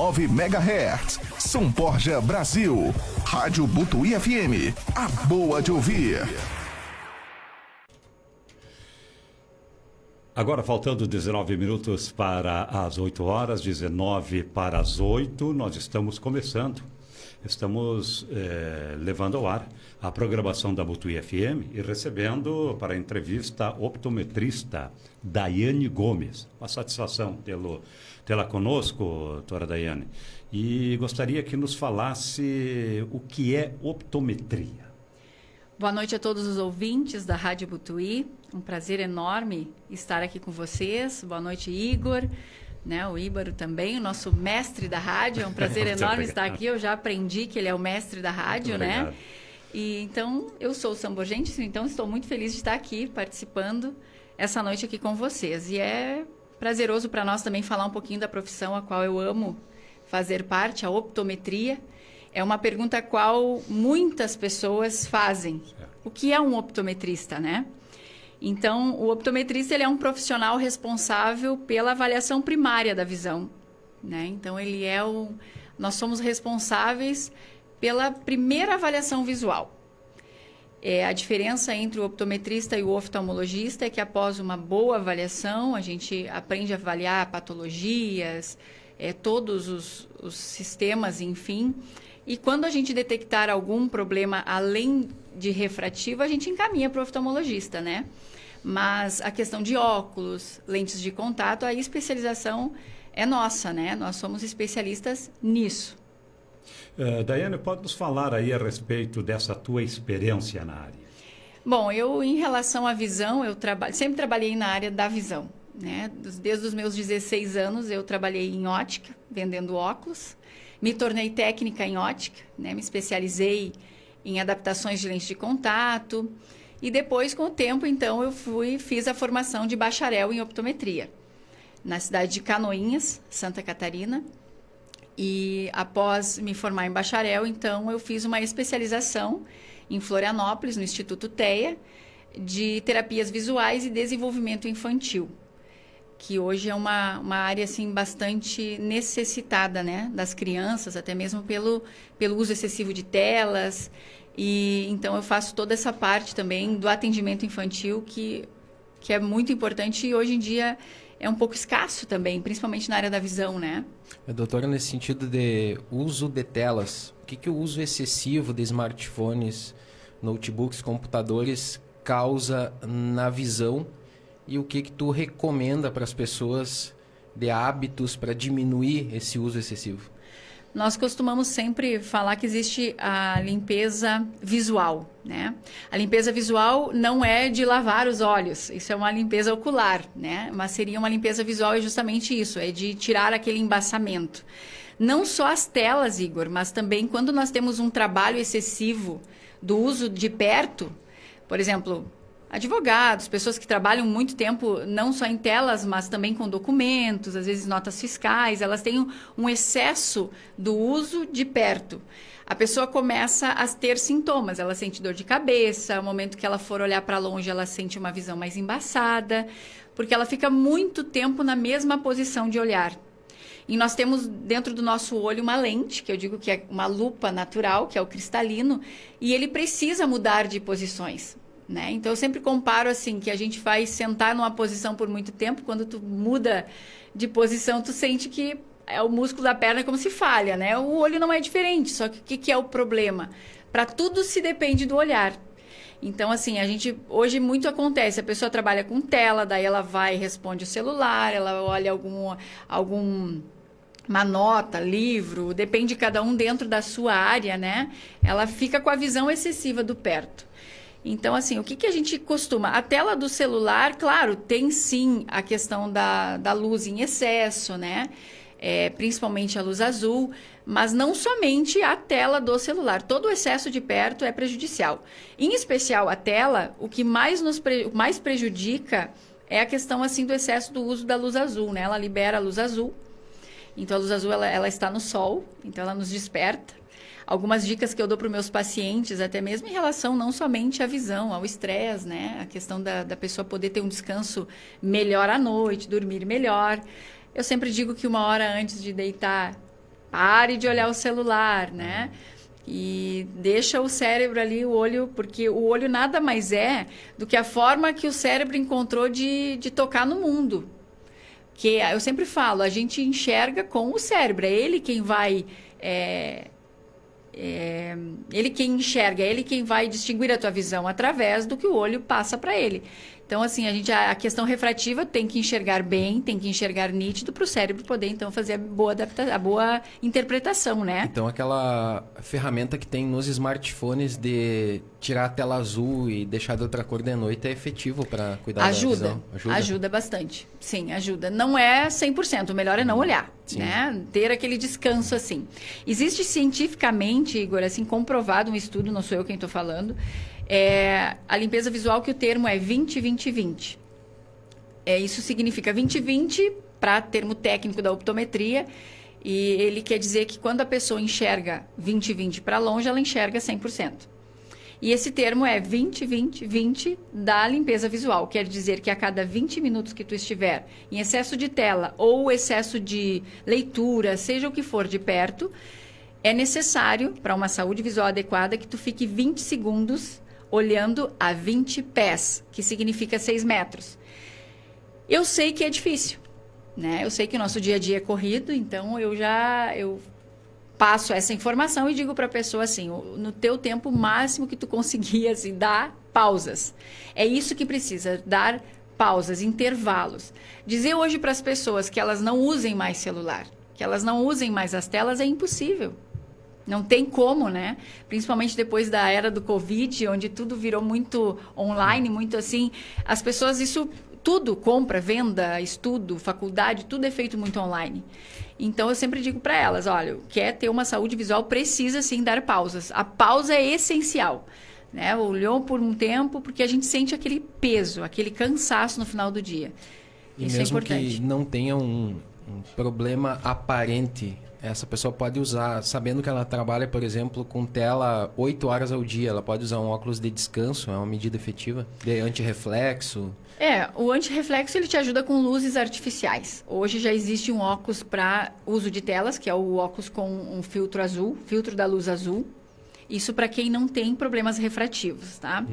89 MHz. São Borja, Brasil. Rádio Butuí FM. A boa de ouvir. Agora, faltando 19 minutos para as 8 horas, 19 para as 8, nós estamos começando. Estamos levando ao ar a programação da Butuí FM e recebendo para a entrevista a optometrista Daiane Gomes. Uma satisfação tê-la conosco, doutora Daiane. E gostaria que nos falasse o que é optometria. Boa noite a todos os ouvintes da Rádio Butuí. Um prazer enorme estar aqui com vocês. Boa noite, Igor. O Íbaro também, o nosso mestre da rádio. É um prazer enorme estar aqui. Eu já aprendi que ele é o mestre da rádio, né? E então, eu sou samborgense, então estou muito feliz de estar aqui participando essa noite aqui com vocês. E é prazeroso para nós também falar um pouquinho da profissão a qual eu amo fazer parte, a optometria. É uma pergunta a qual muitas pessoas fazem. O que é um optometrista, né? Então, o optometrista ele é um profissional responsável pela avaliação primária da visão, né? Então, nós somos responsáveis pela primeira avaliação visual. A diferença entre o optometrista e o oftalmologista é que após uma boa avaliação, a gente aprende a avaliar patologias, todos os sistemas, enfim. E quando a gente detectar algum problema além de refrativo, a gente encaminha para o oftalmologista, né? Mas a questão de óculos, lentes de contato, a especialização é nossa, né? Nós somos especialistas nisso. Daiane, pode nos falar aí a respeito dessa tua experiência na área? Bom, em relação à visão, sempre trabalhei na área da visão, né? Desde os meus 16 anos, eu trabalhei em ótica, vendendo óculos. Me tornei técnica em ótica, né? Me especializei em adaptações de lentes de contato. E depois, com o tempo, então, fiz a formação de bacharel em optometria, na cidade de Canoinhas, Santa Catarina. E após me formar em bacharel, então, eu fiz uma especialização em Florianópolis, no Instituto TEA, de terapias visuais e desenvolvimento infantil, que hoje é uma área assim, bastante necessitada, né, das crianças, até mesmo pelo uso excessivo de telas. E então eu faço toda essa parte também do atendimento infantil, que é muito importante e hoje em dia é um pouco escasso também, principalmente na área da visão, né? Doutora, nesse sentido de uso de telas, o que o uso excessivo de smartphones, notebooks, computadores causa na visão e o que tu recomenda para as pessoas de hábitos para diminuir esse uso excessivo? Nós costumamos sempre falar que existe a limpeza visual, né? A limpeza visual não é de lavar os olhos, isso é uma limpeza ocular, né? Mas seria uma limpeza visual é justamente isso, é de tirar aquele embaçamento. Não só as telas, Igor, mas também quando nós temos um trabalho excessivo do uso de perto, por exemplo, advogados, pessoas que trabalham muito tempo não só em telas, mas também com documentos, às vezes notas fiscais, elas têm um excesso do uso de perto. A pessoa começa a ter sintomas, ela sente dor de cabeça, no momento que ela for olhar para longe, ela sente uma visão mais embaçada, porque ela fica muito tempo na mesma posição de olhar. E nós temos dentro do nosso olho uma lente, que eu digo que é uma lupa natural, que é o cristalino, e ele precisa mudar de posições, né? Então, eu sempre comparo assim, que a gente vai sentar numa posição por muito tempo, quando tu muda de posição, tu sente que o músculo da perna como se falha, né? O olho não é diferente, só que o que é o problema? Para tudo se depende do olhar. Então, assim, hoje muito acontece, a pessoa trabalha com tela, daí ela vai e responde o celular, ela olha uma nota, livro, depende de cada um dentro da sua área, né? Ela fica com a visão excessiva do perto. Então, assim, o que a gente costuma... A tela do celular, claro, tem sim a questão da luz em excesso, né? Principalmente a luz azul, mas não somente a tela do celular. Todo o excesso de perto é prejudicial. Em especial a tela, o que mais prejudica é a questão assim, do excesso do uso da luz azul, né? Ela libera a luz azul. Então, a luz azul ela está no sol, então ela nos desperta. Algumas dicas que eu dou para os meus pacientes, até mesmo em relação não somente à visão, ao estresse, né? A questão da pessoa poder ter um descanso melhor à noite, dormir melhor. Eu sempre digo que 1 hora antes de deitar, Pare de olhar o celular, né? E deixa o cérebro ali, o olho, porque o olho nada mais é do que a forma que o cérebro encontrou de tocar no mundo. Que eu sempre falo, a gente enxerga com o cérebro, é ele quem vai... ele quem enxerga, é ele quem vai distinguir a tua visão através do que o olho passa para ele. Então, assim, a questão refrativa tem que enxergar bem, tem que enxergar nítido para o cérebro poder, então, fazer a boa interpretação, né? Então, aquela ferramenta que tem nos smartphones de tirar a tela azul e deixar de outra cor de noite é efetivo para cuidar da visão? Ajuda bastante. Sim, ajuda. Não é 100%, o melhor é não olhar, né? Ter aquele descanso, assim. Existe cientificamente, Igor, assim, comprovado um estudo, não sou eu quem estou falando, a limpeza visual, que o termo é 20-20-20. Isso significa 20-20 para termo técnico da optometria, e ele quer dizer que quando a pessoa enxerga 20-20 para longe, ela enxerga 100%. E esse termo é 20-20-20 da limpeza visual. Quer dizer que a cada 20 minutos que tu estiver em excesso de tela ou excesso de leitura, seja o que for de perto, é necessário, para uma saúde visual adequada, que tu fique 20 segundos olhando a 20 pés, que significa 6 metros. Eu sei que é difícil, né? Eu sei que o nosso dia a dia é corrido, então eu passo essa informação e digo para a pessoa assim, no teu tempo máximo que tu conseguir, assim, dar pausas. É isso que precisa, dar pausas, intervalos. Dizer hoje para as pessoas que elas não usem mais celular, que elas não usem mais as telas, é impossível. Não tem como, né? Principalmente depois da era do Covid, onde tudo virou muito online, muito assim. As pessoas, tudo, compra, venda, estudo, faculdade, tudo é feito muito online. Então, eu sempre digo para elas, olha, quer ter uma saúde visual, precisa sim dar pausas. A pausa é essencial, né? Olhou por um tempo, porque a gente sente aquele peso, aquele cansaço no final do dia. E isso mesmo é importante. Que não tenha um problema aparente, essa pessoa pode usar, sabendo que ela trabalha, por exemplo, com tela 8 horas ao dia, ela pode usar um óculos de descanso, é uma medida efetiva, de antirreflexo. O antirreflexo, ele te ajuda com luzes artificiais. Hoje já existe um óculos para uso de telas, que é o óculos com um filtro azul, filtro da luz azul. Isso para quem não tem problemas refrativos, tá?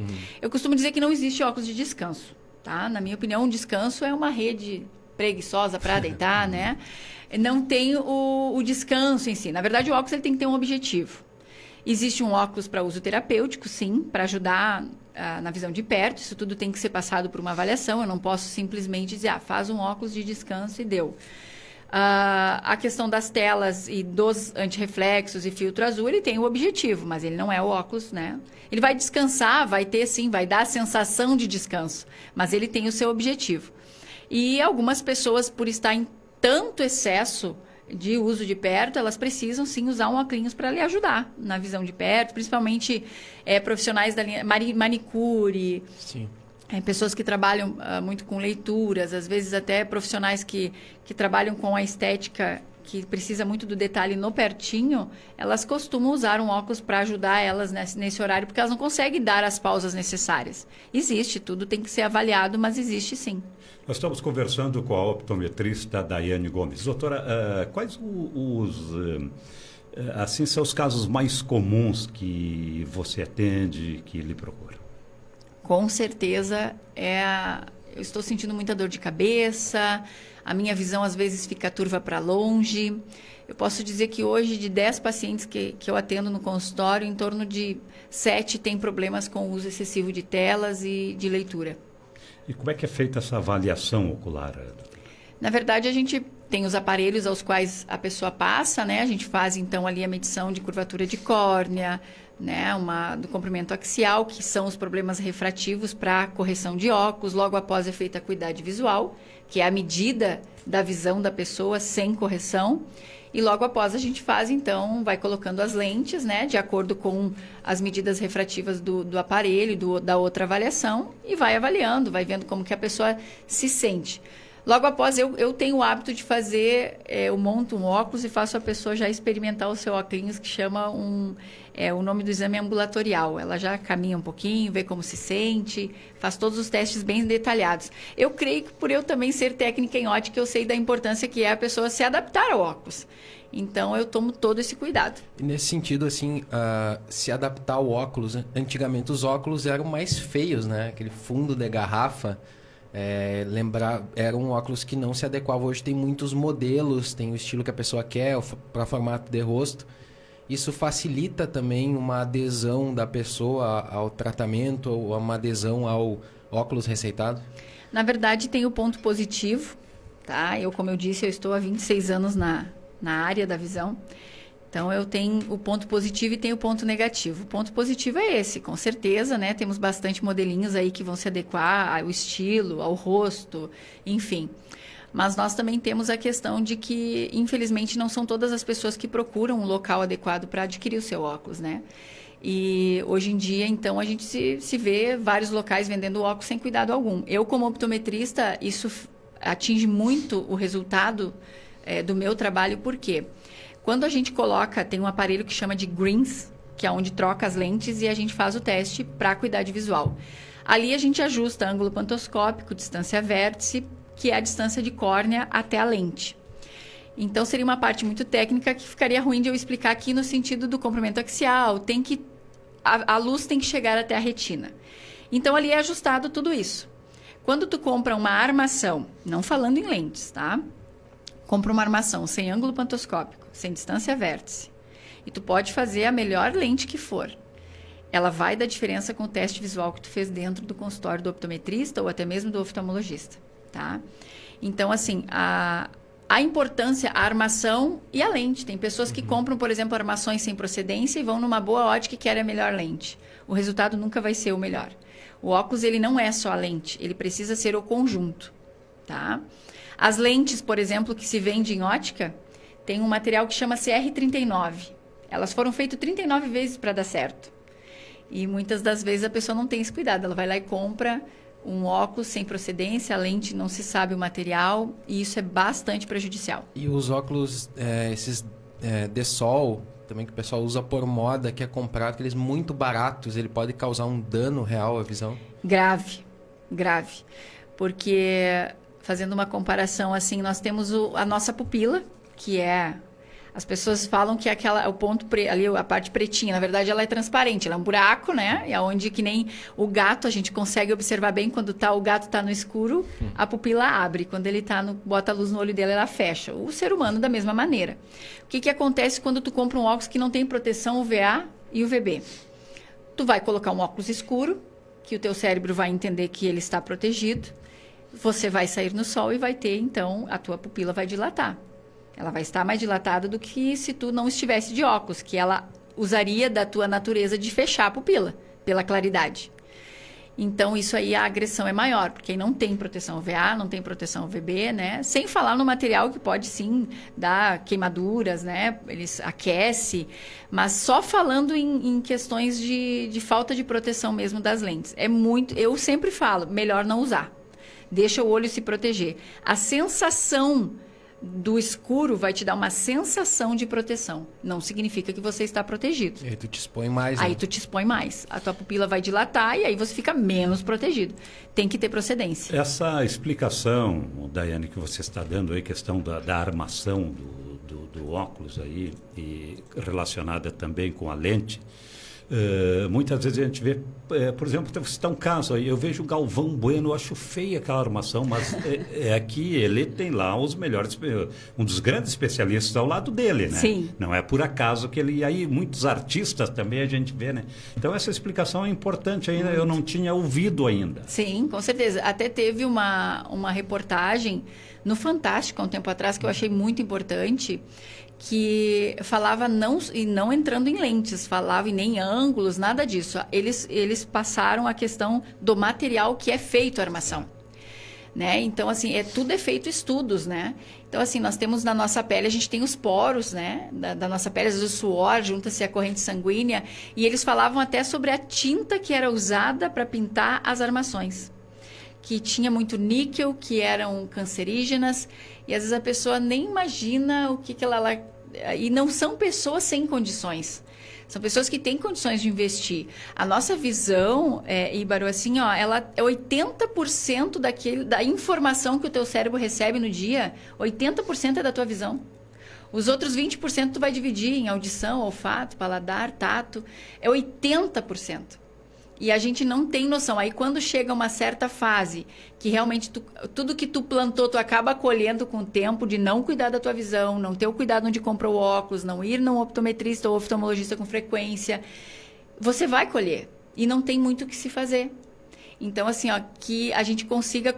Eu costumo dizer que não existe óculos de descanso, tá? Na minha opinião, um descanso é uma rede preguiçosa para deitar, né? Não tem o descanso em si. Na verdade, o óculos ele tem que ter um objetivo. Existe um óculos para uso terapêutico, sim, para ajudar na visão de perto. Isso tudo tem que ser passado por uma avaliação. Eu não posso simplesmente dizer, faz um óculos de descanso e deu. A questão das telas e dos antirreflexos e filtro azul, ele tem o objetivo, mas ele não é o óculos, né? Ele vai descansar, vai ter, sim, vai dar a sensação de descanso, mas ele tem o seu objetivo. E algumas pessoas, por estar em tanto excesso de uso de perto, elas precisam sim usar um óculos para lhe ajudar na visão de perto, principalmente profissionais da linha manicure, Sim. Pessoas que trabalham muito com leituras, às vezes até profissionais que trabalham com a estética, que precisa muito do detalhe no pertinho, elas costumam usar um óculos para ajudar elas nesse horário, porque elas não conseguem dar as pausas necessárias. Existe, tudo tem que ser avaliado, mas existe sim. Nós estamos conversando com a optometrista Daiane Gomes. Doutora, quais assim, são os casos mais comuns que você atende, que lhe procura? Com certeza, eu estou sentindo muita dor de cabeça, a minha visão às vezes fica turva para longe. Eu posso dizer que hoje, de 10 pacientes que eu atendo no consultório, em torno de 7 têm problemas com o uso excessivo de telas e de leitura. E como é que é feita essa avaliação ocular? Na verdade, a gente tem os aparelhos aos quais a pessoa passa, né? A gente faz, então, ali a medição de curvatura de córnea, né? Do comprimento axial, que são os problemas refrativos para correção de óculos. Logo após é feita a acuidade visual, que é a medida da visão da pessoa sem correção. E logo após a gente faz, então, vai colocando as lentes, né, de acordo com as medidas refrativas do aparelho, da outra avaliação, e vai avaliando, vai vendo como que a pessoa se sente. Logo após, eu tenho o hábito de fazer, eu monto um óculos e faço a pessoa já experimentar o seu óculos, que chama o nome do exame ambulatorial. Ela já caminha um pouquinho, vê como se sente, faz todos os testes bem detalhados. Eu creio que por eu também ser técnica em ótica, eu sei da importância que é a pessoa se adaptar ao óculos. Então, eu tomo todo esse cuidado. E nesse sentido, assim, se adaptar ao óculos, né? Antigamente os óculos eram mais feios, né? Aquele fundo de garrafa, eram óculos que não se adequavam. Hoje tem muitos modelos, tem o estilo que a pessoa quer, para formato de rosto. Isso facilita também uma adesão da pessoa ao tratamento, ou uma adesão ao óculos receitado? Na verdade, tem o ponto positivo, tá? Como eu disse, eu estou há 26 anos na área da visão. Então, eu tenho o ponto positivo e tenho o ponto negativo. O ponto positivo é esse, com certeza, né? Temos bastante modelinhos aí que vão se adequar ao estilo, ao rosto, enfim. Mas nós também temos a questão de que, infelizmente, não são todas as pessoas que procuram um local adequado para adquirir o seu óculos, né? E hoje em dia, então, a gente se vê vários locais vendendo óculos sem cuidado algum. Eu, como optometrista, isso atinge muito o resultado do meu trabalho, por quê? Quando a gente tem um aparelho que chama de Greens, que é onde troca as lentes e a gente faz o teste para acuidade visual. Ali a gente ajusta ângulo pantoscópico, distância vértice, que é a distância de córnea até a lente. Então, seria uma parte muito técnica que ficaria ruim de eu explicar aqui no sentido do comprimento axial. A luz tem que chegar até a retina. Então, ali é ajustado tudo isso. Quando tu compra uma armação, não falando em lentes, tá? Compra uma armação sem ângulo pantoscópico, sem distância vértice, e tu pode fazer a melhor lente que for. Ela vai dar diferença com o teste visual que tu fez dentro do consultório do optometrista ou até mesmo do oftalmologista, tá? Então, assim, a importância, a armação e a lente. Tem pessoas que compram, por exemplo, armações sem procedência e vão numa boa ótica e querem a melhor lente. O resultado nunca vai ser o melhor. O óculos, ele não é só a lente, ele precisa ser o conjunto, tá? As lentes, por exemplo, que se vende em ótica, tem um material que chama CR39. Elas foram feitas 39 vezes para dar certo. E muitas das vezes a pessoa não tem esse cuidado. Ela vai lá e compra um óculos sem procedência, a lente não se sabe o material, e isso é bastante prejudicial. E os óculos, esses de sol, também que o pessoal usa por moda, que é comprado, aqueles muito baratos, ele pode causar um dano real à visão? Grave, grave. Porque, fazendo uma comparação assim, nós temos a nossa pupila, que é... As pessoas falam que o ponto ali, a parte pretinha, na verdade, ela é transparente. Ela é um buraco, né? E onde que nem o gato, a gente consegue observar bem quando o gato está no escuro, a pupila abre. Quando ele bota a luz no olho dele, ela fecha. O ser humano, da mesma maneira. O que acontece quando tu compra um óculos que não tem proteção UVA e UVB? Tu vai colocar um óculos escuro, que o teu cérebro vai entender que ele está protegido. Você vai sair no sol e vai ter, então, a tua pupila vai dilatar. Ela vai estar mais dilatada do que se tu não estivesse de óculos, que ela usaria da tua natureza de fechar a pupila, pela claridade. Então, isso aí, a agressão é maior, porque não tem proteção UVA, não tem proteção UVB, né? Sem falar no material que pode, sim, dar queimaduras, né? Eles aquece, mas só falando em questões de falta de proteção mesmo das lentes. Eu sempre falo, melhor não usar. Deixa o olho se proteger. A sensação do escuro vai te dar uma sensação de proteção. Não significa que você está protegido. E aí tu te expõe mais. Aí né? tu te expõe mais. A tua pupila vai dilatar e aí você fica menos protegido. Tem que ter procedência. Essa explicação, Daiane, que você está dando aí, questão da armação do óculos aí, e relacionada também com a lente, muitas vezes a gente vê, por exemplo, você está um caso aí, eu vejo o Galvão Bueno, eu acho feia aquela armação, mas aqui ele tem lá os melhores, um dos grandes especialistas ao lado dele, né? Sim. Não é por acaso que ele, e aí muitos artistas também a gente vê, né? Então essa explicação é importante ainda, eu não tinha ouvido ainda. Sim, com certeza. Até teve uma reportagem no Fantástico há um tempo atrás que eu achei muito importante, que falava não entrando em lentes, falava em nem ângulos, nada disso. Eles passaram a questão do material que é feito a armação, né? Então, assim, tudo é feito estudos, né? Então, assim, nós temos na nossa pele, a gente tem os poros, né? Da nossa pele, às vezes o suor, junta-se a corrente sanguínea, e eles falavam até sobre a tinta que era usada para pintar as armações, que tinha muito níquel, que eram cancerígenas, e às vezes a pessoa nem imagina o que ela... E não são pessoas sem condições. São pessoas que têm condições de investir. A nossa visão, Íbaro, assim, ó, ela é 80% da informação que o teu cérebro recebe no dia, 80% é da tua visão. Os outros 20% tu vai dividir em audição, olfato, paladar, tato. É 80%. E a gente não tem noção. Aí quando chega uma certa fase que realmente tudo que tu plantou, tu acaba colhendo com o tempo de não cuidar da tua visão, não ter o cuidado onde comprou o óculos, não ir num optometrista ou oftalmologista com frequência, você vai colher. E não tem muito o que se fazer. Então, assim, ó, que a gente consiga,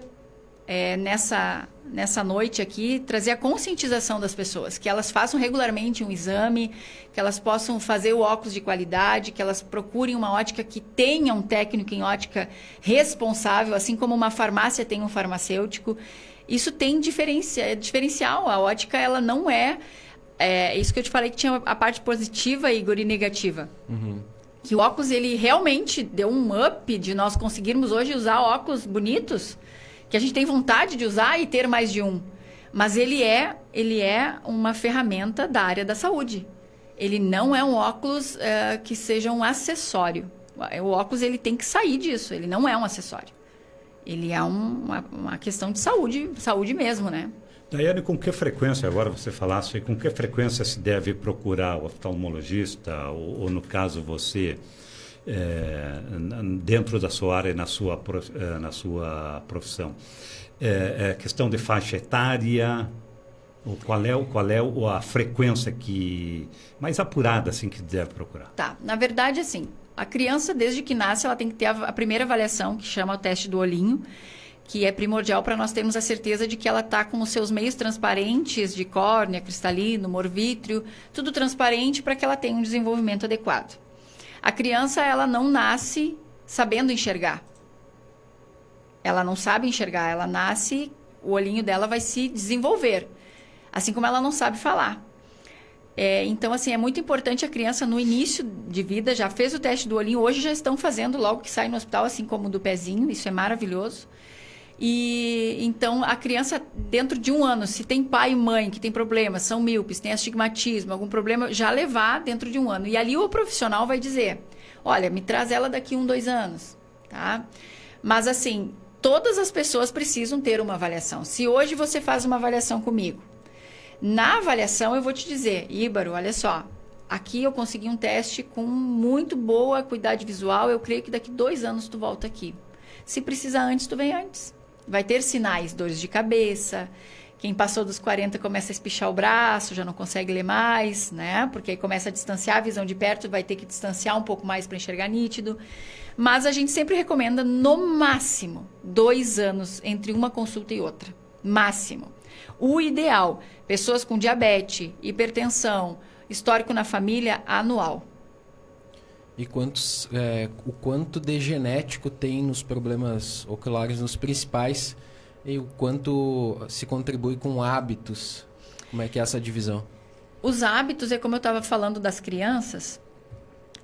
nessa noite aqui, trazer a conscientização das pessoas, que elas façam regularmente um exame, que elas possam fazer o óculos de qualidade, que elas procurem uma ótica que tenha um técnico em ótica responsável, assim como uma farmácia tem um farmacêutico. Isso tem diferencial. A ótica, ela não é isso que eu te falei, que tinha a parte positiva, Igor, e negativa. Uhum. Que o óculos, ele realmente deu um up de nós conseguirmos hoje usar óculos bonitos, que a gente tem vontade de usar e ter mais de um. Mas ele é uma ferramenta da área da saúde. Ele não é um óculos que seja um acessório. O óculos, ele tem que sair disso, ele não é um acessório. Ele é uma questão de saúde mesmo, né? Daiane, com que frequência, agora você falasse, com que frequência se deve procurar o oftalmologista, ou no caso você, dentro da sua área e na sua profissão? Questão de faixa etária, qual é a frequência mais apurada assim, que deve procurar? Tá, na verdade, assim, a criança, desde que nasce, ela tem que ter a primeira avaliação, que chama o teste do olhinho, que é primordial para nós termos a certeza de que ela está com os seus meios transparentes de córnea, cristalino, morvítreo, tudo transparente para que ela tenha um desenvolvimento adequado. A criança, ela não nasce sabendo enxergar. Ela não sabe enxergar, ela nasce, o olhinho dela vai se desenvolver, assim como ela não sabe falar. Então, assim, é muito importante a criança, no início de vida, já fez o teste do olhinho, hoje já estão fazendo logo que sai no hospital, assim como o do pezinho, isso é maravilhoso. E então a criança, dentro de um ano, se tem pai e mãe que tem problemas, são míopes, tem astigmatismo, algum problema, já levar dentro de um ano. E ali o profissional vai dizer, olha, me traz ela daqui 1-2 anos, tá? Mas assim, todas as pessoas precisam ter uma avaliação. Se hoje você faz uma avaliação comigo, na avaliação eu vou te dizer, Íbaro, olha só, aqui eu consegui um teste com muito boa acuidade visual, eu creio que daqui 2 anos tu volta aqui. Se precisar antes, tu vem antes. Vai ter sinais, dores de cabeça. Quem passou dos 40 começa a espichar o braço, já não consegue ler mais, né? Porque aí começa a distanciar a visão de perto, vai ter que distanciar um pouco mais para enxergar nítido. Mas a gente sempre recomenda, no máximo, 2 anos entre uma consulta e outra. Máximo. O ideal, pessoas com diabetes, hipertensão, histórico na família, anual. E o quanto de genético tem nos problemas oculares, nos principais, e o quanto se contribui com hábitos? Como é que é essa divisão? Os hábitos, é como eu estava falando das crianças.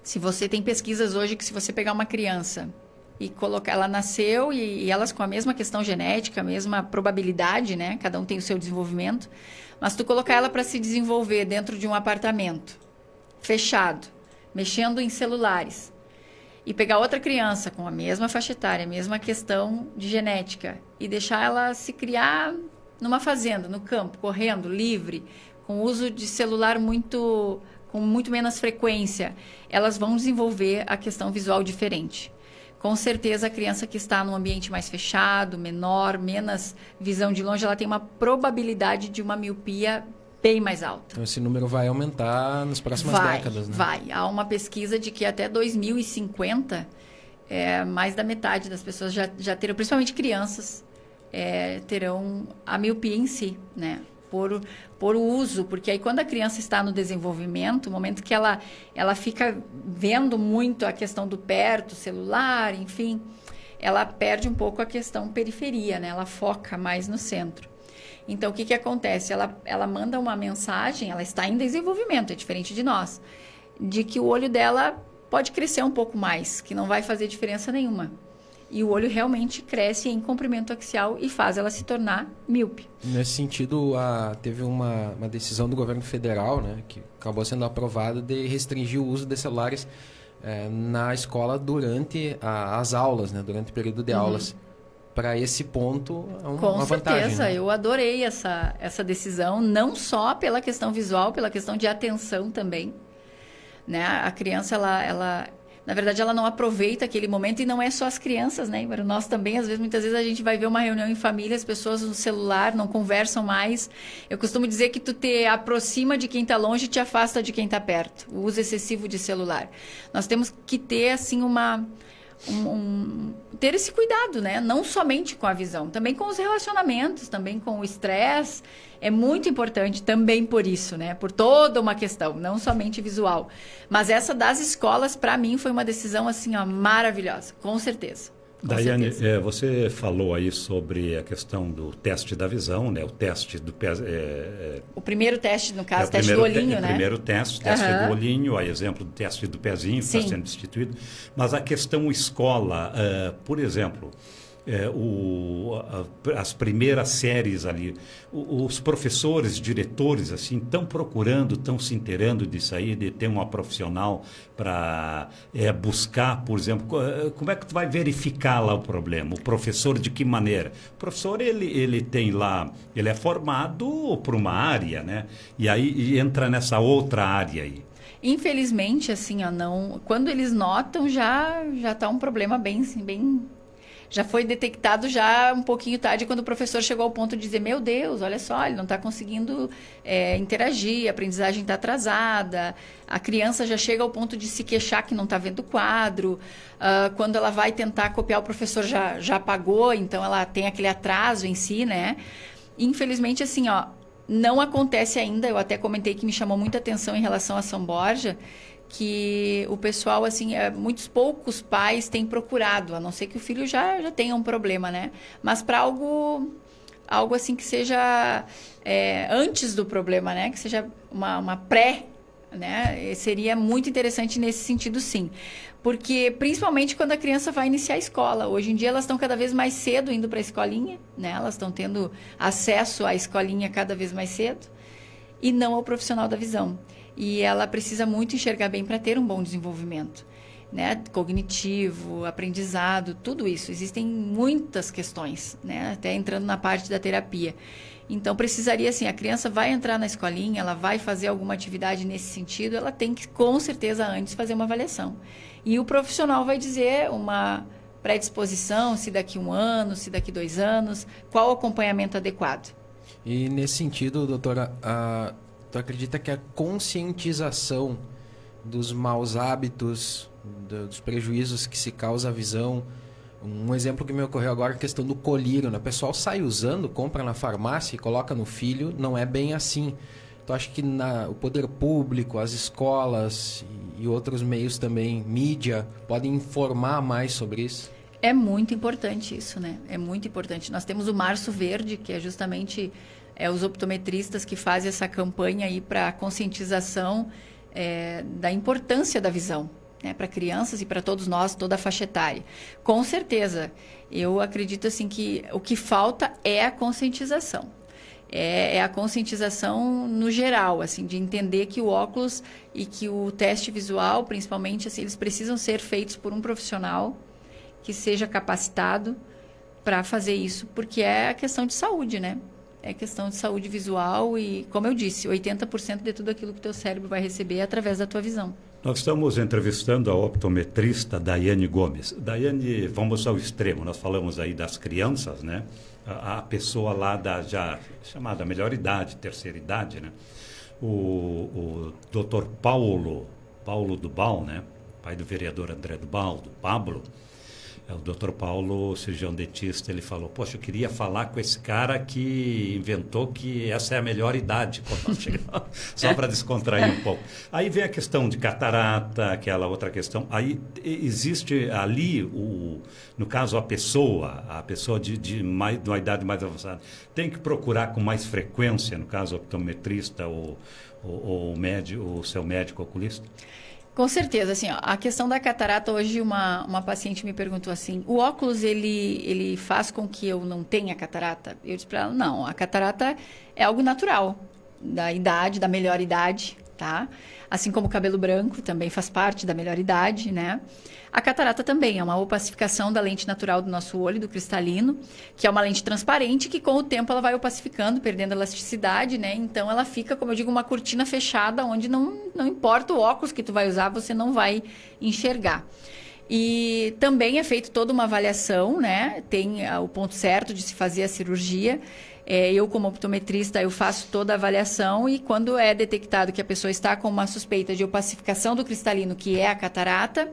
Se você tem pesquisas hoje que se você pegar uma criança e colocar, ela nasceu e elas com a mesma questão genética, a mesma probabilidade, né? Cada um tem o seu desenvolvimento. Mas tu colocar ela para se desenvolver dentro de um apartamento fechado, mexendo em celulares, e pegar outra criança com a mesma faixa etária, a mesma questão de genética, e deixar ela se criar numa fazenda, no campo, correndo, livre, com uso de celular com muito menos frequência, elas vão desenvolver a questão visual diferente. Com certeza, a criança que está num ambiente mais fechado, menor, menos visão de longe, ela tem uma probabilidade de uma miopia bem mais alta. Então, esse número vai aumentar nas próximas décadas, né? Vai. Há uma pesquisa de que até 2050, mais da metade das pessoas já terão, principalmente crianças, terão a miopia em si, né? Por uso, porque aí quando a criança está no desenvolvimento, o momento que ela fica vendo muito a questão do perto, celular, enfim, ela perde um pouco a questão periferia, né? Ela foca mais no centro. Então, o que acontece? Ela manda uma mensagem, ela está em desenvolvimento, é diferente de nós, de que o olho dela pode crescer um pouco mais, que não vai fazer diferença nenhuma. E o olho realmente cresce em comprimento axial e faz ela se tornar míope. Nesse sentido, teve uma decisão do governo federal, né, que acabou sendo aprovada, de restringir o uso de celulares na escola durante as aulas, né, durante o período de aulas. para esse ponto, é Com uma vantagem. certeza, Né? eu adorei essa decisão, não só pela questão visual, pela questão de atenção também, né? A criança, na verdade, ela não aproveita aquele momento, e não é só as crianças, né? Nós também, muitas vezes a gente vai ver uma reunião em família, as pessoas no celular não conversam mais. Eu costumo dizer que tu te aproxima de quem está longe e te afasta de quem está perto. O uso excessivo de celular. Nós temos que ter, assim, ter esse cuidado, né? Não somente com a visão, também com os relacionamentos, também com o estresse. É muito importante também por isso, né? Por toda uma questão, não somente visual. Mas essa das escolas, para mim, foi uma decisão assim, ó, maravilhosa, com certeza. Daiane, você falou aí sobre a questão do teste da visão, né? O teste do pé. O primeiro teste, no caso, teste do olhinho, né? O primeiro teste do olhinho, a exemplo do teste do pezinho, que está sendo instituído. Mas a questão escola, por exemplo, as primeiras séries ali, os professores, diretores, assim, estão procurando, estão se inteirando disso aí, de ter uma profissional para buscar, por exemplo, como é que tu vai verificar lá o problema? O professor, de que maneira? O professor, ele tem lá, ele é formado por uma área, né? E aí entra nessa outra área aí. Infelizmente, assim, ó, não, quando eles notam, já está um problema bem já foi detectado já um pouquinho tarde, quando o professor chegou ao ponto de dizer, meu Deus, olha só, ele não está conseguindo interagir, a aprendizagem está atrasada, a criança já chega ao ponto de se queixar que não está vendo o quadro, quando ela vai tentar copiar, o professor já apagou, então ela tem aquele atraso em si, né? Infelizmente, assim, ó, não acontece ainda, eu até comentei que me chamou muita atenção em relação a São Borja, que o pessoal, assim, muitos poucos pais têm procurado, a não ser que o filho já tenha um problema, né? Mas para algo assim que seja antes do problema, né? Que seja uma pré, né? Seria muito interessante nesse sentido, sim. Porque, principalmente quando a criança vai iniciar a escola. Hoje em dia, elas estão cada vez mais cedo indo para a escolinha, né? Elas estão tendo acesso à escolinha cada vez mais cedo e não ao profissional da visão. E ela precisa muito enxergar bem para ter um bom desenvolvimento, né? Cognitivo, aprendizado, tudo isso. Existem muitas questões, né? Até entrando na parte da terapia. Então, precisaria, assim, a criança vai entrar na escolinha, ela vai fazer alguma atividade nesse sentido, ela tem que, com certeza, antes fazer uma avaliação. E o profissional vai dizer uma predisposição, se daqui 1 ano, se daqui 2 anos, qual o acompanhamento adequado. E nesse sentido, doutora, tu acredita que a conscientização dos maus hábitos, dos prejuízos que se causa à visão, um exemplo que me ocorreu agora é a questão do colírio, né? O pessoal sai usando, compra na farmácia e coloca no filho, não é bem assim. Tu acha que o poder público, as escolas e outros meios também, mídia, podem informar mais sobre isso? É muito importante isso, né? É muito importante. Nós temos o Março Verde, que é justamente os optometristas que fazem essa campanha aí para conscientização da importância da visão, né? Para crianças e para todos nós, toda a faixa etária. Com certeza, eu acredito assim que o que falta é a conscientização. É a conscientização no geral, assim, de entender que o óculos e que o teste visual, principalmente, assim, eles precisam ser feitos por um profissional que seja capacitado para fazer isso, porque é a questão de saúde, né? É questão de saúde visual e, como eu disse, 80% de tudo aquilo que o teu cérebro vai receber é através da tua visão. Nós estamos entrevistando a optometrista Daiane Gomes. Daiane, vamos ao extremo, nós falamos aí das crianças, né? A pessoa lá da já chamada melhor idade, terceira idade, né? O doutor Paulo Dubal, né? Pai do vereador André Dubal, do Pablo. O doutor Paulo, cirurgião dentista, ele falou, poxa, eu queria falar com esse cara que inventou que essa é a melhor idade, só para descontrair um pouco. Aí vem a questão de catarata, aquela outra questão. Aí existe ali, no caso, a pessoa de uma idade mais avançada, tem que procurar com mais frequência, no caso, o optometrista ou o seu médico oculista? Com certeza, assim, ó, a questão da catarata, hoje uma paciente me perguntou assim, o óculos, ele faz com que eu não tenha catarata? Eu disse para ela, não, a catarata é algo natural, da idade, da melhor idade, tá? Assim como o cabelo branco também faz parte da melhor idade, né? A catarata também é uma opacificação da lente natural do nosso olho, do cristalino, que é uma lente transparente que com o tempo ela vai opacificando, perdendo elasticidade, né? Então ela fica, como eu digo, uma cortina fechada onde não importa o óculos que tu vai usar, você não vai enxergar. E também é feito toda uma avaliação, né? Tem o ponto certo de se fazer a cirurgia. Eu, como optometrista, eu faço toda a avaliação e quando é detectado que a pessoa está com uma suspeita de opacificação do cristalino, que é a catarata,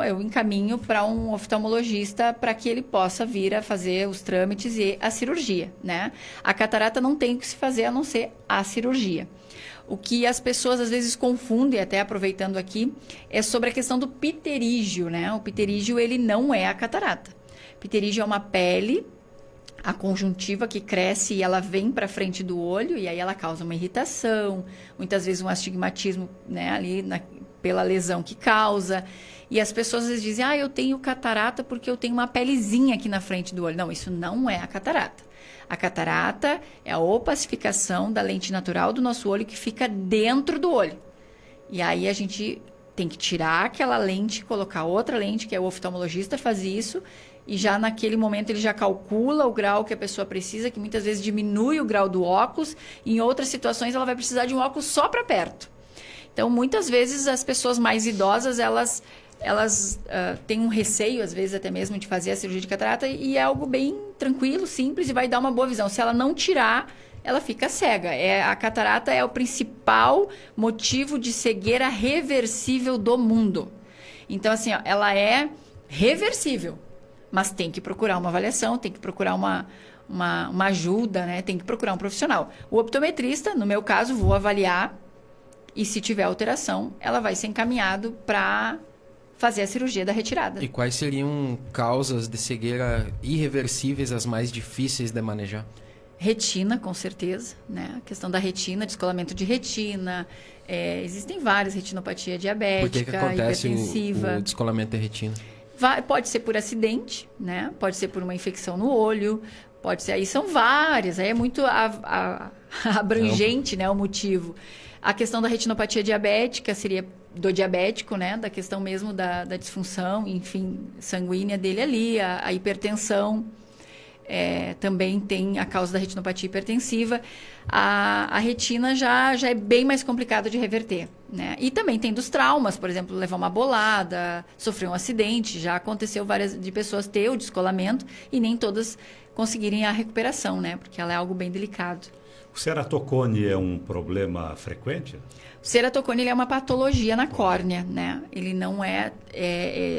eu encaminho para um oftalmologista para que ele possa vir a fazer os trâmites e a cirurgia, né? A catarata não tem o que se fazer a não ser a cirurgia. O que as pessoas às vezes confundem, até aproveitando aqui, é sobre a questão do pterígio, né? O pterígio, ele não é a catarata. Pterígio é uma pele, a conjuntiva que cresce e ela vem para frente do olho e aí ela causa uma irritação, muitas vezes um astigmatismo, né, pela lesão que causa. E as pessoas às vezes dizem, eu tenho catarata porque eu tenho uma pelezinha aqui na frente do olho. Não, isso não é a catarata. A catarata é a opacificação da lente natural do nosso olho que fica dentro do olho. E aí a gente tem que tirar aquela lente, colocar outra lente, que é o oftalmologista faz isso, e já naquele momento ele já calcula o grau que a pessoa precisa, que muitas vezes diminui o grau do óculos, e em outras situações ela vai precisar de um óculos só para perto. Então, muitas vezes as pessoas mais idosas, elas têm um receio, às vezes até mesmo, de fazer a cirurgia de catarata, e é algo bem tranquilo, simples, e vai dar uma boa visão. Se ela não tirar, ela fica cega. A catarata é o principal motivo de cegueira reversível do mundo. Então, assim, ela é reversível, mas tem que procurar uma avaliação, tem que procurar uma ajuda, né? Tem que procurar um profissional. O optometrista, no meu caso, vou avaliar, e se tiver alteração, ela vai ser encaminhado para fazer a cirurgia da retirada. E quais seriam causas de cegueira irreversíveis as mais difíceis de manejar? Retina, com certeza, né? A questão da retina, descolamento de retina. Existem várias, retinopatia diabética, por que acontece hipertensiva. o descolamento da retina? Pode ser por acidente, né? Pode ser por uma infecção no olho, pode ser... Aí são várias, aí é muito abrangente, né, o motivo. A questão da retinopatia diabética seria do diabético, né? Da questão mesmo da disfunção, enfim, sanguínea dele ali, a hipertensão. Também tem a causa da retinopatia hipertensiva. A retina já é bem mais complicada de reverter, né? E também tem dos traumas, por exemplo, levar uma bolada, sofrer um acidente. Já aconteceu várias de pessoas ter o descolamento e nem todas conseguirem a recuperação, né? Porque ela é algo bem delicado. O ceratocone é um problema frequente? O ceratocone, ele é uma patologia na córnea, né? Ele não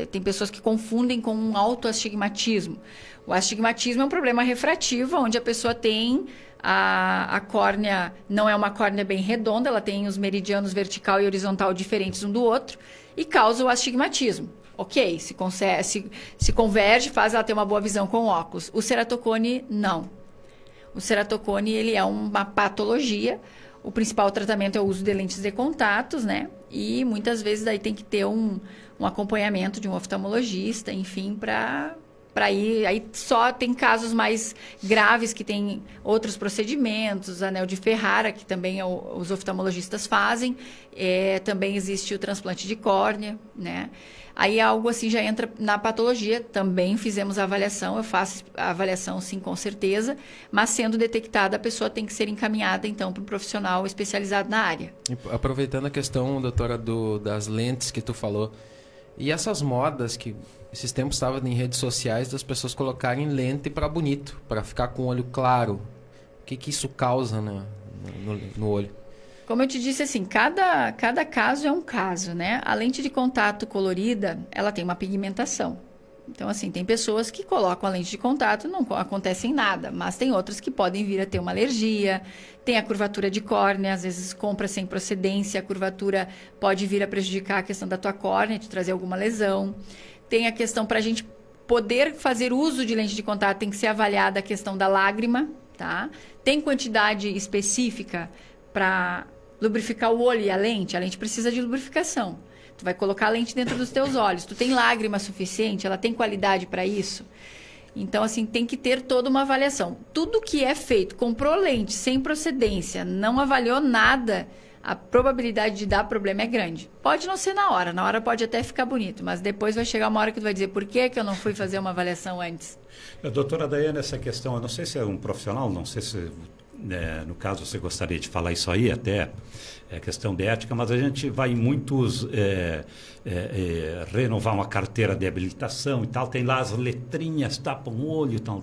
tem pessoas que confundem com um autoastigmatismo. O astigmatismo é um problema refrativo, onde a pessoa tem a córnea, não é uma córnea bem redonda, ela tem os meridianos vertical e horizontal diferentes um do outro, e causa o astigmatismo. Ok, se converge, faz ela ter uma boa visão com óculos. O ceratocone, não. O ceratocone, ele é uma patologia. O principal tratamento é o uso de lentes de contatos, né? E muitas vezes daí tem que ter um acompanhamento de um oftalmologista, enfim, para ir. Aí só tem casos mais graves que tem outros procedimentos, anel de Ferrara, que também os oftalmologistas fazem. Também existe o transplante de córnea, né? Aí algo assim já entra na patologia, também fizemos a avaliação, eu faço a avaliação sim, com certeza, mas sendo detectada, a pessoa tem que ser encaminhada então para um profissional especializado na área. E aproveitando a questão, doutora, das lentes que tu falou, e essas modas que esses tempos estavam em redes sociais das pessoas colocarem lente para bonito, para ficar com o olho claro, o que isso causa no olho? Como eu te disse, assim, cada caso é um caso, né? A lente de contato colorida, ela tem uma pigmentação. Então, assim, tem pessoas que colocam a lente de contato, não acontece nada, mas tem outras que podem vir a ter uma alergia, tem a curvatura de córnea, às vezes compra sem procedência, a curvatura pode vir a prejudicar a questão da tua córnea, te trazer alguma lesão. Tem a questão, para a gente poder fazer uso de lente de contato, tem que ser avaliada a questão da lágrima, tá? Tem quantidade específica para lubrificar o olho e a lente precisa de lubrificação. Tu vai colocar a lente dentro dos teus olhos. Tu tem lágrima suficiente? Ela tem qualidade para isso? Então, assim, tem que ter toda uma avaliação. Tudo que é feito, comprou lente sem procedência, não avaliou nada, a probabilidade de dar problema é grande. Pode não ser na hora pode até ficar bonito, mas depois vai chegar uma hora que tu vai dizer por que eu não fui fazer uma avaliação antes. Doutora Daiane, essa questão, eu não sei se é um profissional, não sei se, no caso, você gostaria de falar isso aí, até é questão de ética, mas a gente vai em muitos renovar uma carteira de habilitação e tal, tem lá as letrinhas, tapa um olho e tal.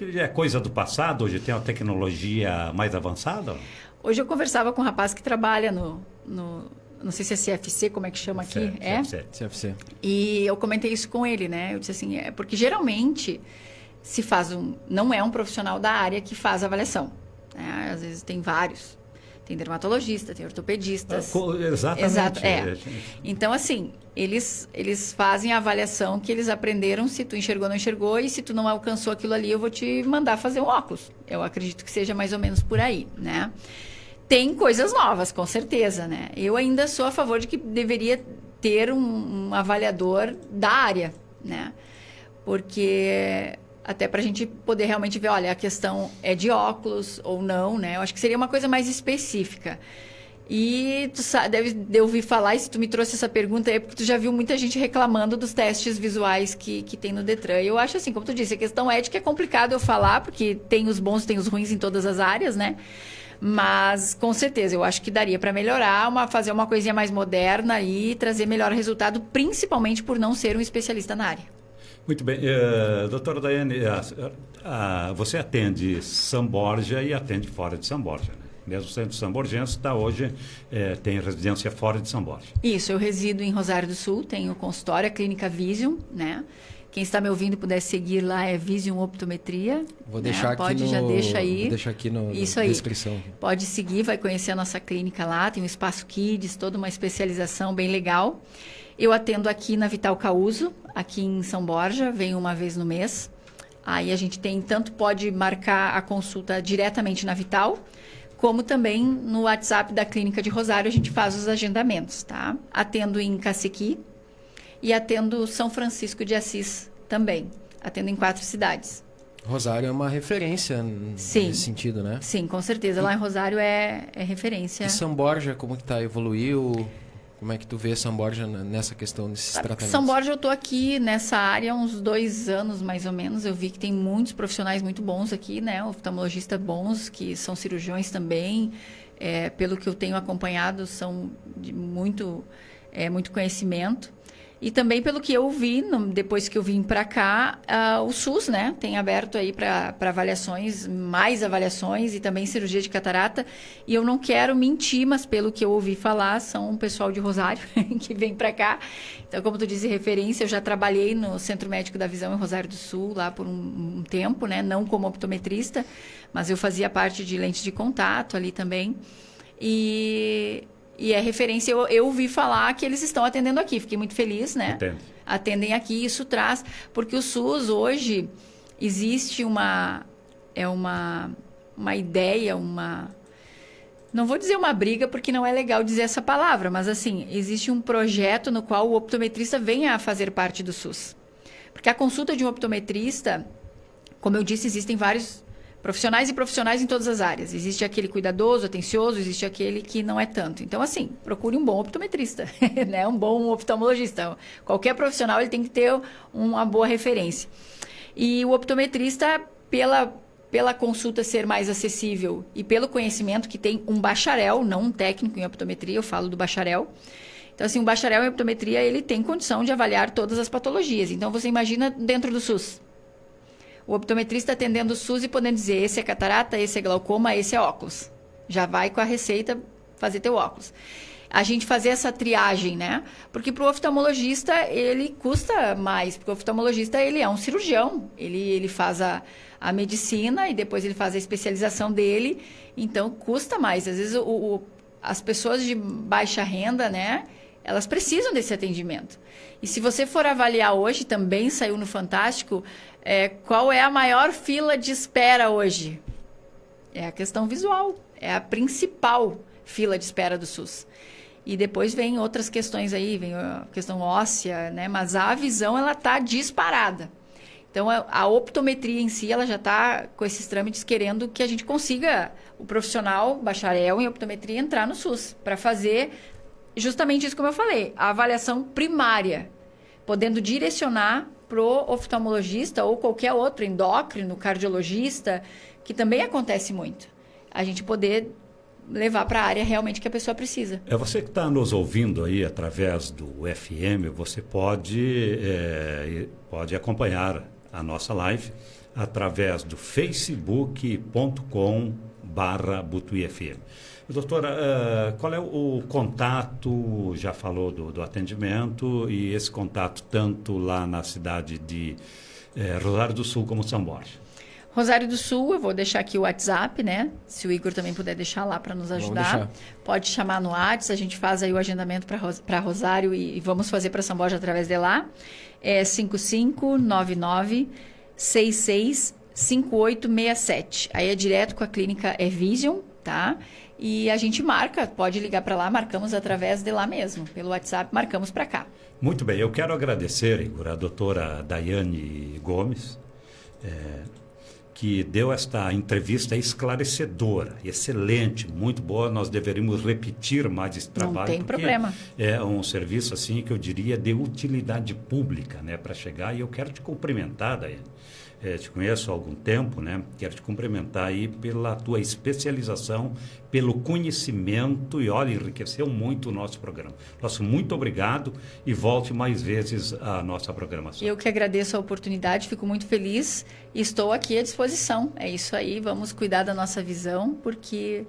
É coisa do passado, hoje tem uma tecnologia mais avançada? Hoje eu conversava com um rapaz que trabalha não sei se é CFC, como é que chama aqui? CFC. E eu comentei isso com ele, né? Eu disse assim, porque geralmente se faz não é um profissional da área que faz a avaliação, né? Às vezes tem vários. Tem dermatologista, tem ortopedistas. Exatamente. Exato, Então, assim, eles fazem a avaliação que eles aprenderam, se tu enxergou ou não enxergou, e se tu não alcançou aquilo ali, eu vou te mandar fazer um óculos. Eu acredito que seja mais ou menos por aí, né? Tem coisas novas, com certeza, né? Eu ainda sou a favor de que deveria ter um avaliador da área, né? Porque até para a gente poder realmente ver, olha, a questão é de óculos ou não, né? Eu acho que seria uma coisa mais específica. E tu deve ouvir falar, e se tu me trouxe essa pergunta é porque tu já viu muita gente reclamando dos testes visuais que tem no Detran. E eu acho assim, como tu disse, a questão ética é complicado eu falar, porque tem os bons, tem os ruins em todas as áreas, né? Mas, com certeza, eu acho que daria para melhorar, fazer uma coisinha mais moderna e trazer melhor resultado, principalmente por não ser um especialista na área. Muito bem. Doutora Daiane, você atende São Borja e atende fora de São Borja, né? Mesmo sendo samborgense, hoje tem residência fora de São Borja. Isso, eu resido em Rosário do Sul, tenho consultório, a clínica Vision, né? Quem está me ouvindo e puder seguir lá é Vision Optometria. Vou deixar aqui Vou deixar aqui na descrição. Pode seguir, vai conhecer a nossa clínica lá, tem um espaço Kids, toda uma especialização bem legal. Eu atendo aqui na Vital Causo, aqui em São Borja, venho uma vez no mês. Aí a gente pode marcar a consulta diretamente na Vital, como também no WhatsApp da Clínica de Rosário, a gente faz os agendamentos, tá? Atendo em Cacequi e atendo São Francisco de Assis também. Atendo em 4 cidades. Rosário é uma referência nesse sentido, né? Sim, com certeza. Lá em Rosário é referência. E São Borja, como que tá? Evoluiu? Como é que tu vê São Borja nessa questão desses tratamentos? São Borja, eu estou aqui nessa área há uns 2 anos, mais ou menos. Eu vi que tem muitos profissionais muito bons aqui, né? Oftalmologistas bons, que são cirurgiões também. Pelo que eu tenho acompanhado, são de muito conhecimento. E também pelo que eu vi, depois que eu vim para cá, o SUS, né, tem aberto aí para avaliações, mais avaliações e também cirurgia de catarata. E eu não quero mentir, mas pelo que eu ouvi falar, são um pessoal de Rosário que vem para cá. Então, como tu disse, referência, eu já trabalhei no Centro Médico da Visão em Rosário do Sul, lá por um tempo, né, não como optometrista, mas eu fazia parte de lentes de contato ali também. E é referência, eu ouvi falar que eles estão atendendo aqui. Fiquei muito feliz, né? Atendem aqui, isso traz... Porque o SUS, hoje, existe uma ideia, não vou dizer uma briga, porque não é legal dizer essa palavra, mas, assim, existe um projeto no qual o optometrista venha a fazer parte do SUS. Porque a consulta de um optometrista, como eu disse, existem vários... profissionais e profissionais em todas as áreas. Existe aquele cuidadoso, atencioso, existe aquele que não é tanto. Então, assim, procure um bom optometrista, né? Um bom oftalmologista. Qualquer profissional ele tem que ter uma boa referência. E o optometrista, pela consulta ser mais acessível e pelo conhecimento que tem um bacharel, não um técnico em optometria, eu falo do bacharel. Então, assim, um bacharel em optometria, ele tem condição de avaliar todas as patologias. Então, você imagina dentro do SUS. O optometrista atendendo o SUS e podendo dizer, esse é catarata, esse é glaucoma, esse é óculos. Já vai com a receita fazer teu óculos. A gente fazer essa triagem, né? Porque para o oftalmologista, ele custa mais. Porque o oftalmologista, ele é um cirurgião. Ele faz a medicina e depois ele faz a especialização dele. Então, custa mais. Às vezes, as pessoas de baixa renda, né? Elas precisam desse atendimento. E se você for avaliar hoje, também saiu no Fantástico, qual é a maior fila de espera hoje? É a questão visual. É a principal fila de espera do SUS. E depois vem outras questões aí, vem a questão óssea, né? Mas a visão, ela está disparada. Então, a optometria em si, ela já está com esses trâmites querendo que a gente consiga, o profissional bacharel em optometria, entrar no SUS, para fazer justamente isso como eu falei, a avaliação primária, podendo direcionar para o oftalmologista ou qualquer outro endócrino, cardiologista, que também acontece muito. A gente poder levar para a área realmente que a pessoa precisa. Você que está nos ouvindo aí através do FM, você pode acompanhar a nossa live através do facebook.com/ButuiFM. Doutora, qual é o contato? Já falou do atendimento, e esse contato tanto lá na cidade de Rosário do Sul como São Borja. Rosário do Sul, eu vou deixar aqui o WhatsApp, né? Se o Igor também puder deixar lá para nos ajudar. Pode chamar no WhatsApp, a gente faz aí o agendamento para Rosário e vamos fazer para São Borja através de lá. É 5599-665867. Aí é direto com a clínica Vision, tá? E a gente marca, pode ligar para lá, marcamos através de lá mesmo. Pelo WhatsApp, marcamos para cá. Muito bem, eu quero agradecer, Igor, a doutora Daiane Gomes, que deu esta entrevista esclarecedora, excelente, muito boa. Nós deveríamos repetir mais esse trabalho. Não tem problema. É um serviço, assim, que eu diria de utilidade pública, né, para chegar. E eu quero te cumprimentar, Daiane. Te conheço há algum tempo, né? Quero te cumprimentar aí pela tua especialização, pelo conhecimento e, olha, enriqueceu muito o nosso programa. Nosso muito obrigado e volte mais vezes à nossa programação. Eu que agradeço a oportunidade, fico muito feliz e estou aqui à disposição. É isso aí, vamos cuidar da nossa visão, porque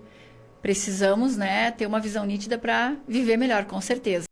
precisamos, né, ter uma visão nítida para viver melhor, com certeza.